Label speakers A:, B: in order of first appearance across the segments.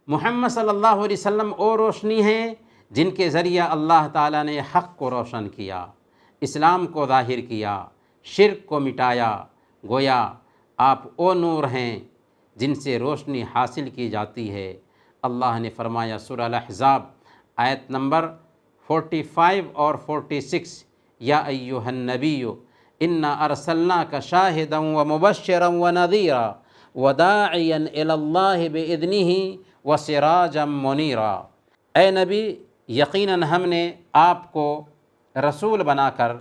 A: محمد صلی اللہ علیہ وسلم وہ روشنی ہیں جن کے ذریعہ اللہ تعالیٰ نے حق کو روشن کیا، اسلام کو ظاہر کیا، شرک کو مٹایا۔ گویا آپ وہ نور ہیں جن سے روشنی حاصل کی جاتی ہے۔ اللہ نے فرمایا سورہ الاحزاب آیت نمبر 45 اور 46، یا ایھا النبی انا ارسلناک شاہدا ومبشرا ونذیرا وداعیا الی اللہ باذنہ وسراجا منیرا۔ اے نبی، یقیناً ہم نے آپ کو رسول بنا کر،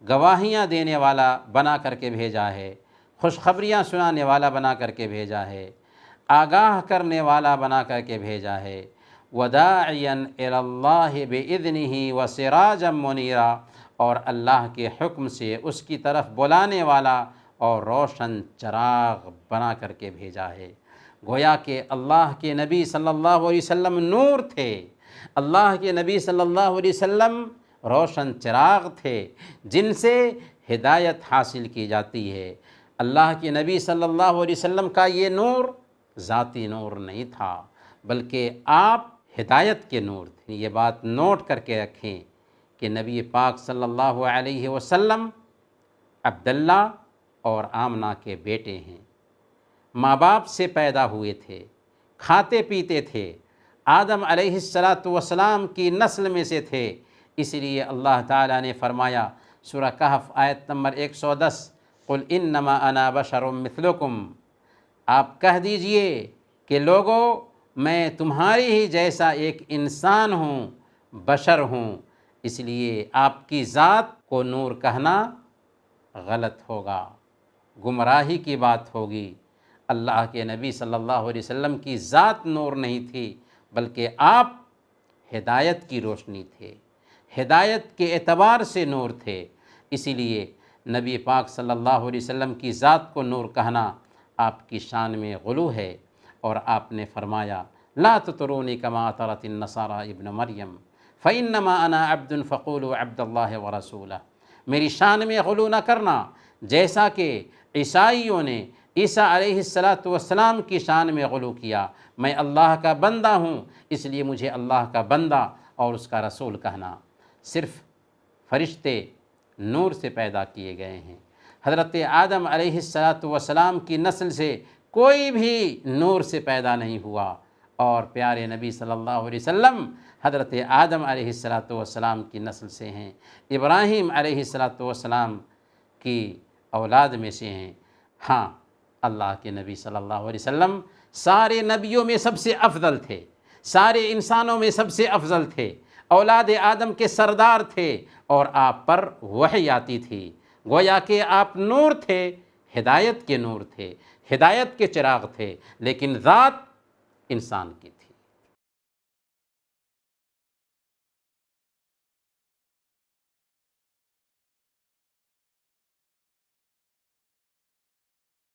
A: گواہیاں دینے والا بنا کر کے بھیجا ہے، خوشخبریاں سنانے والا بنا کر کے بھیجا ہے، آگاہ کرنے والا بنا کر کے بھیجا ہے، وداعیا الی اللہ باذنہ وسراجا منیرا، اور اللہ کے حکم سے اس کی طرف بلانے والا اور روشن چراغ بنا کر کے بھیجا ہے۔ گویا کہ اللہ کے نبی صلی اللہ علیہ وسلم نور تھے، اللہ کے نبی صلی اللہ علیہ وسلم روشن چراغ تھے جن سے ہدایت حاصل کی جاتی ہے۔ اللہ کے نبی صلی اللہ علیہ وسلم کا یہ نور ذاتی نور نہیں تھا، بلکہ آپ ہدایت کے نور تھے۔ یہ بات نوٹ کر کے رکھیں کہ نبی پاک صلی اللہ علیہ وسلم عبداللہ اور آمنہ کے بیٹے ہیں، ماں باپ سے پیدا ہوئے تھے، کھاتے پیتے تھے، آدم علیہ السلام کی نسل میں سے تھے۔ اس لیے اللہ تعالیٰ نے فرمایا سورہ کہف آیت نمبر 110، قل انما انا بشر مثلکم، آپ کہہ دیجئے کہ لوگو میں تمہاری ہی جیسا ایک انسان ہوں، بشر ہوں۔ اس لیے آپ کی ذات کو نور کہنا غلط ہوگا، گمراہی کی بات ہوگی۔ اللہ کے نبی صلی اللہ علیہ وسلم کی ذات نور نہیں تھی، بلکہ آپ ہدایت کی روشنی تھے، ہدایت کے اعتبار سے نور تھے۔ اسی لیے نبی پاک صلی اللہ علیہ وسلم کی ذات کو نور کہنا آپ کی شان میں غلو ہے۔ اور آپ نے فرمایا لا تطرونی کما اطرت النصارى ابن مریم فانما انا عبد فقولوا عبد اللہ ورسولہ، میری شان میں غلو نہ کرنا جیسا کہ عیسائیوں نے عیسیٰ علیہ السلام کی شان میں غلو کیا۔ میں اللہ کا بندہ ہوں، اس لیے مجھے اللہ کا بندہ اور اس کا رسول کہنا۔ صرف فرشتے نور سے پیدا کیے گئے ہیں، حضرت آدم علیہ السلام کی نسل سے کوئی بھی نور سے پیدا نہیں ہوا، اور پیارے نبی صلی اللہ علیہ وسلم حضرت آدم علیہ السلام کی نسل سے ہیں، ابراہیم علیہ السلام کی اولاد میں سے ہیں۔ ہاں، اللہ کے نبی صلی اللہ علیہ وسلم سارے نبیوں میں سب سے افضل تھے، سارے انسانوں میں سب سے افضل تھے، اولاد آدم کے سردار تھے، اور آپ پر وحی آتی تھی۔ گویا کہ آپ نور تھے، ہدایت کے نور تھے، ہدایت کے چراغ تھے، لیکن ذات انسان کی تھی۔